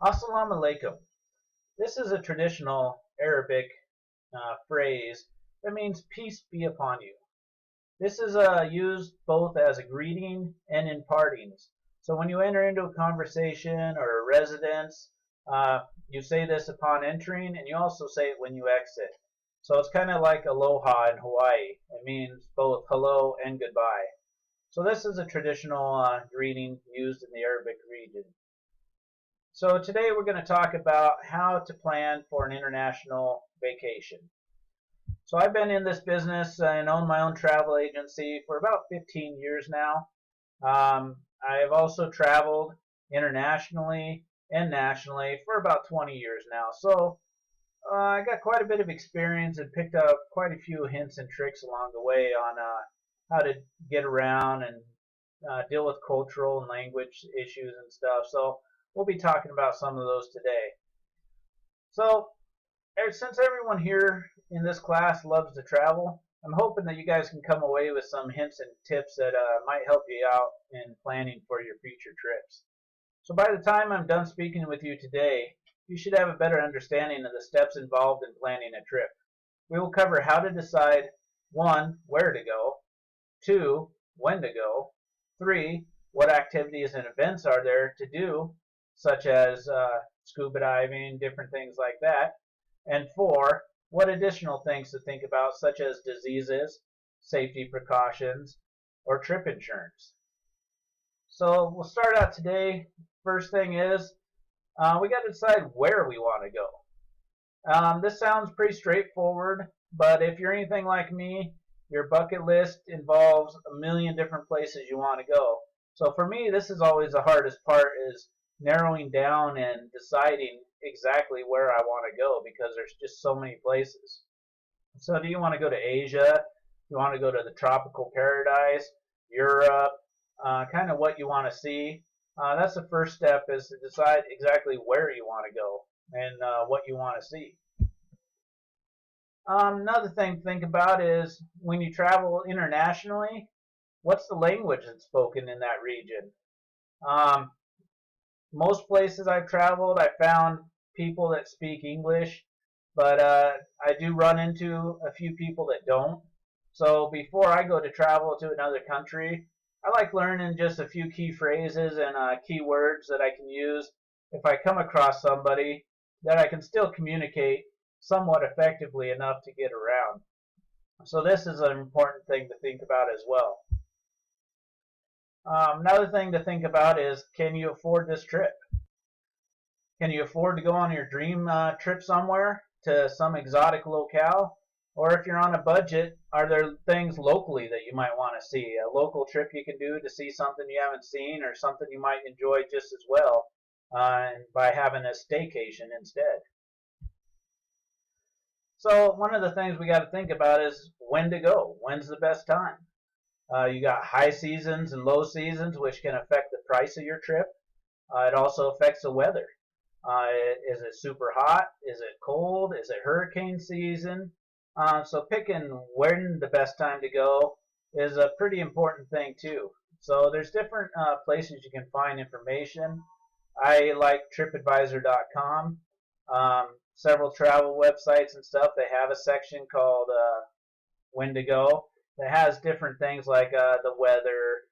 Assalamu alaikum. This is a traditional Arabic phrase that means peace be upon you. This is used both as a greeting and in partings. So when you enter into a conversation or a residence, you say this upon entering, and you also say it when you exit. So it's kind of like aloha in Hawaii. It means both hello and goodbye. So this is a traditional greeting used in the Arabic region. So today we're going to talk about how to plan for an international vacation. So I've been in this business and own my own travel agency for about 15 years now. I have also traveled internationally and nationally for about 20 years now. So I got quite a bit of experience and picked up quite a few hints and tricks along the way on how to get around and deal with cultural and language issues and stuff. So we'll be talking about some of those today. So since everyone here in this class loves to travel, I'm hoping that you guys can come away with some hints and tips that might help you out in planning for your future trips. So by the time I'm done speaking with you today, you should have a better understanding of the steps involved in planning a trip. We will cover how to decide 1. Where to go, 2. When to go, 3. What activities and events are there to do, such as scuba diving, different things like that, and 4. What additional things to think about, such as diseases, safety precautions, or trip insurance. So we'll start out today. First thing is we got to decide where we want to go. This sounds pretty straightforward, but if you're anything like me, your bucket list involves a million different places you want to go. So for me, this is always the hardest part, is narrowing down and deciding exactly where I want to go, because there's just so many places. So do you want to go to Asia? You want to go to the tropical paradise, Europe, kind of what you want to see? That's the first step, is to decide exactly where you want to go and what you want to see. Another thing to think about is when you travel internationally, what's the language that's spoken in that region? Most places I've traveled, I found people that speak English, but I do run into a few people that don't. So before I go to travel to another country, I like learning just a few key phrases and key words that I can use if I come across somebody that I can still communicate somewhat effectively enough to get around. So this is an important thing to think about as well. Another thing to think about is, can you afford this trip? Can you afford to go on your dream trip somewhere to some exotic locale? Or if you're on a budget, are there things locally that you might want to see? A local trip you can do to see something you haven't seen, or something you might enjoy just as well by having a staycation instead. So one of the things we got to think about is when to go. When's the best time? You got high seasons and low seasons, which can affect the price of your trip. It also affects the weather. Is it super hot? Is it cold? Is it hurricane season? So picking when the best time to go is a pretty important thing too. So there's different places you can find information. I like TripAdvisor.com. Several travel websites and stuff, they have a section called when to go that has different things like the weather,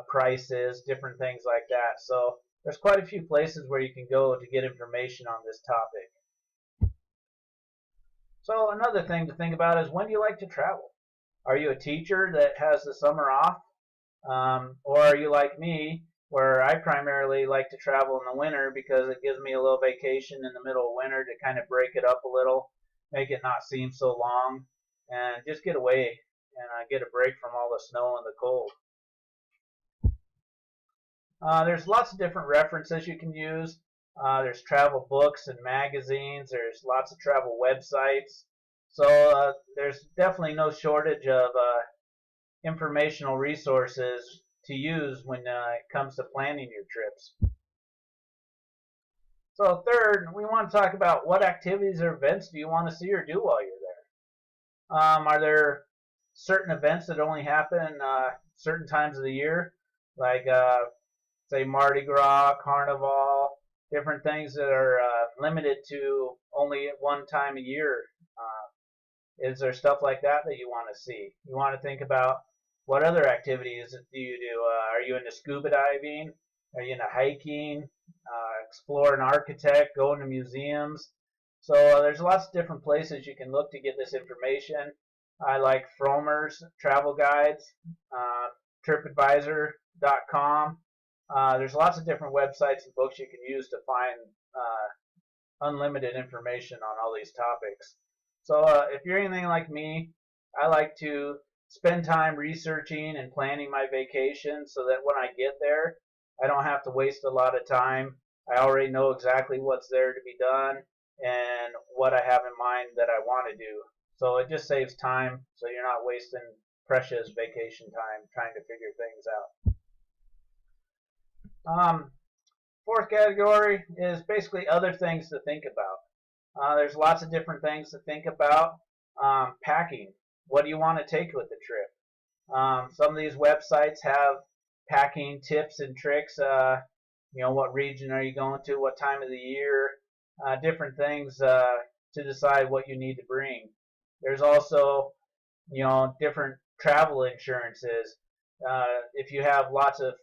prices, different things like that. So there's quite a few places where you can go to get information on this topic. So another thing to think about is, when do you like to travel? Are you a teacher that has the summer off? Or are you like me, where I primarily like to travel in the winter because it gives me a little vacation in the middle of winter to kind of break it up a little, make it not seem so long, and just get away and get a break from all the snow and the cold. There's lots of different references you can use. There's travel books and magazines. There's lots of travel websites. So there's definitely no shortage of informational resources to use when it comes to planning your trips. So third, we want to talk about what activities or events do you want to see or do while you're there. Are there certain events that only happen certain times of the year, like say Mardi Gras, Carnival, different things that are limited to only one time a year. Is there stuff like that that you want to see? You want to think about what other activities do you do? Are you into scuba diving? Are you into hiking? Explore an architect? Going to museums? So there's lots of different places you can look to get this information. I like Frommer's travel guides, TripAdvisor.com. There's lots of different websites and books you can use to find unlimited information on all these topics. So if you're anything like me, I like to spend time researching and planning my vacation so that when I get there, I don't have to waste a lot of time. I already know exactly what's there to be done and what I have in mind that I want to do. So it just saves time, so you're not wasting precious vacation time trying to figure things out. Fourth category is basically other things to think about. There's lots of different things to think about. Packing. What do you want to take with the trip? Some of these websites have packing tips and tricks. What region are you going to? What time of the year? Different things to decide what you need to bring. There's also, different travel insurances. If you have lots of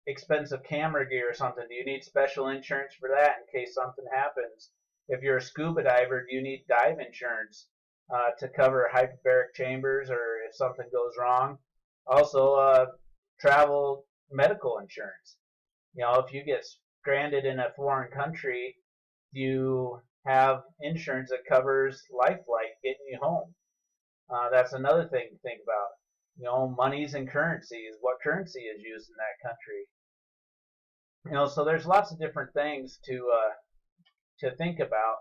expensive camera gear or something, do you need special insurance for that in case something happens? If you're a scuba diver, do you need dive insurance to cover hyperbaric chambers or if something goes wrong? Also, travel medical insurance. If you get stranded in a foreign country, do you have insurance that covers life flight getting you home? That's another thing to think about. Monies and currencies. What currency is used in that country? So there's lots of different things to think about,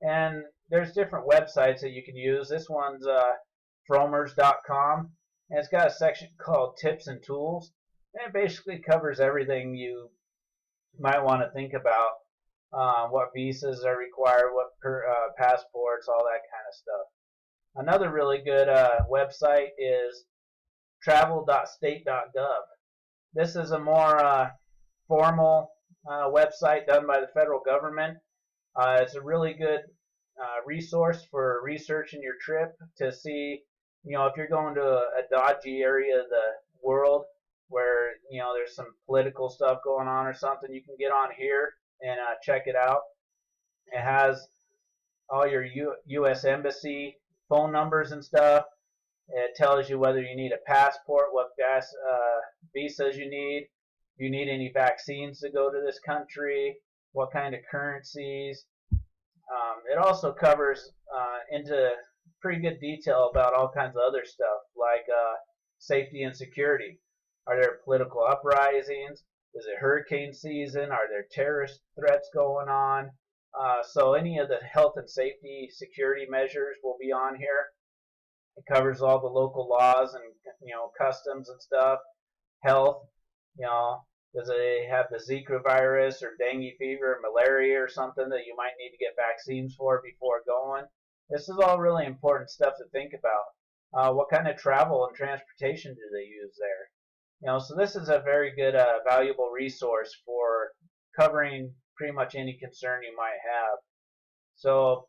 and there's different websites that you can use. This one's Frommers.com, and it's got a section called Tips and Tools, and it basically covers everything you might want to think about. What visas are required, what passports, all that kind of stuff. Another really good website is travel.state.gov. This is a more formal website done by the federal government. It's a really good resource for researching your trip to see, if you're going to a dodgy area of the world where, there's some political stuff going on or something, you can get on here and check it out. It has all your U.S. Embassy phone numbers and stuff. It tells you whether you need a passport, what visas you need, if you need any vaccines to go to this country, what kind of currencies. It also covers into pretty good detail about all kinds of other stuff like safety and security. Are there political uprisings? Is it hurricane season? Are there terrorist threats going on? So any of the health and safety security measures will be on here. It covers all the local laws and customs and stuff. Health, does it have the Zika virus or dengue fever or malaria or something that you might need to get vaccines for before going? This is all really important stuff to think about. What kind of travel and transportation do they use there? So this is a very good, valuable resource for covering pretty much any concern you might have. So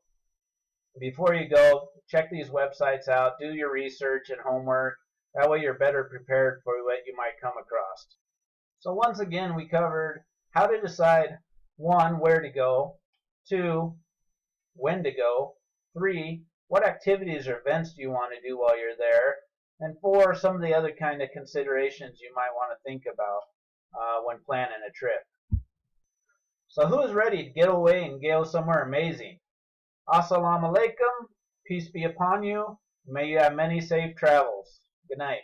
before you go, check these websites out, do your research and homework. That way you're better prepared for what you might come across. So once again, we covered how to decide 1, where to go, 2, when to go, 3, what activities or events do you want to do while you're there, and 4, some of the other kind of considerations you might want to think about when planning a trip. So who is ready to get away and go somewhere amazing? Assalamu alaikum, peace be upon you, may you have many safe travels. Good night.